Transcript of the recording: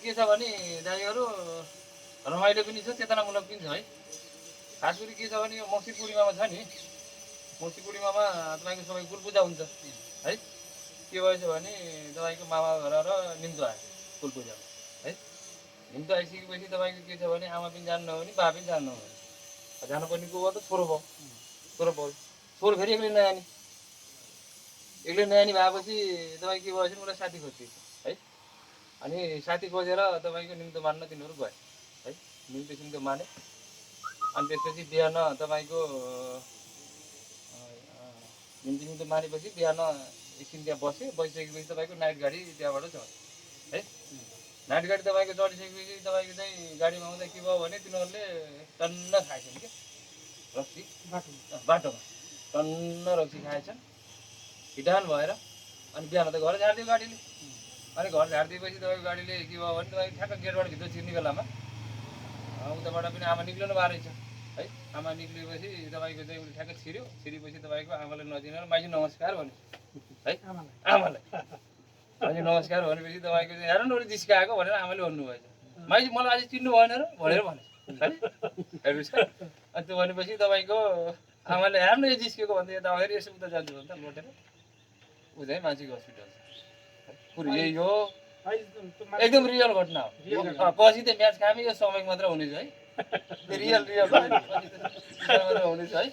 के छ भने दाइहरू रमाइलो पनि छ चेतनामूलक पनि छ है। खास गरी के छ भने यो मङ्सिर पूर्णिमामा छ नि, मङ्सिर पूर्णिमामा तपाईँको सबै कुल पूजा हुन्छ है। के भएछ भने तपाईँको मामा घर र निम्तो आयो कुल पूजामा है। निम्तो आइसकेपछि तपाईँको के छ भने आमा पनि जानु नहुने, बा पनि जानु नहुने, जानुपर्ने को भयो त छोरो भयो। छोरो फेरि एक्लै नजाने, एक्लै नजाने भएपछि तपाईँ के भएछ उसलाई साथी खोजिदिएछ है। अनि साथी खोजेर तपाईँको निम्तो मान्न तिनीहरू गए है। निम्तो माने अनि त्यसपछि बिहान तपाईँको निम्तो मानेपछि बिहान एकछिन त्यहाँ बसिसकेपछि तपाईँको नाइट गाडी त्यहाँबाट छ है। नाइट गाडी तपाईँको चढिसकेपछि तपाईँको चाहिँ गाडीमा आउँदा के भयो भने तिनीहरूले टन्न खाएछन् क्या रक्सी, बाटोमा टन्न रक्सी खाएछन् हिटान भएर। अनि बिहान त घर झारिदियो गाडीले। अनि घर झारिदिएपछि तपाईँको गाडीले के भयो भने तपाईँको ठ्याक्क गेटबाट भित्र छिर्ने बेलामा उताबाट पनि आमा निक्लिनु भएको रहेछ है। आमा निक्लिएपछि तपाईँको चाहिँ उसले ठ्याक्क छिरेपछि तपाईँको आमालाई नचिनेर माइजू नमस्कार भन्यो है। आमालाई माइजू नमस्कार भनेपछि तपाईँको चाहिँ हेर न उसले जिस्काएको भनेर आमाले भन्नुभएछ। माइजू मलाई अझै चिन्नु भएन र भनेर भने है। हेर्नुहोस् है। अनि त्यो भनेपछि तपाईँको आमाले हेर्नु न यो जिस्केको भन्दा यता आएर यसो उता जान्छु भने त लोटेर ऊ चाहिँ मान्छेको हस्पिटल कुरो यही हो, एकदम रियल घटना हो। पछि त म्याच खामे यो समय मात्र हुनेछ है, रियल मात्र हुनेछ है।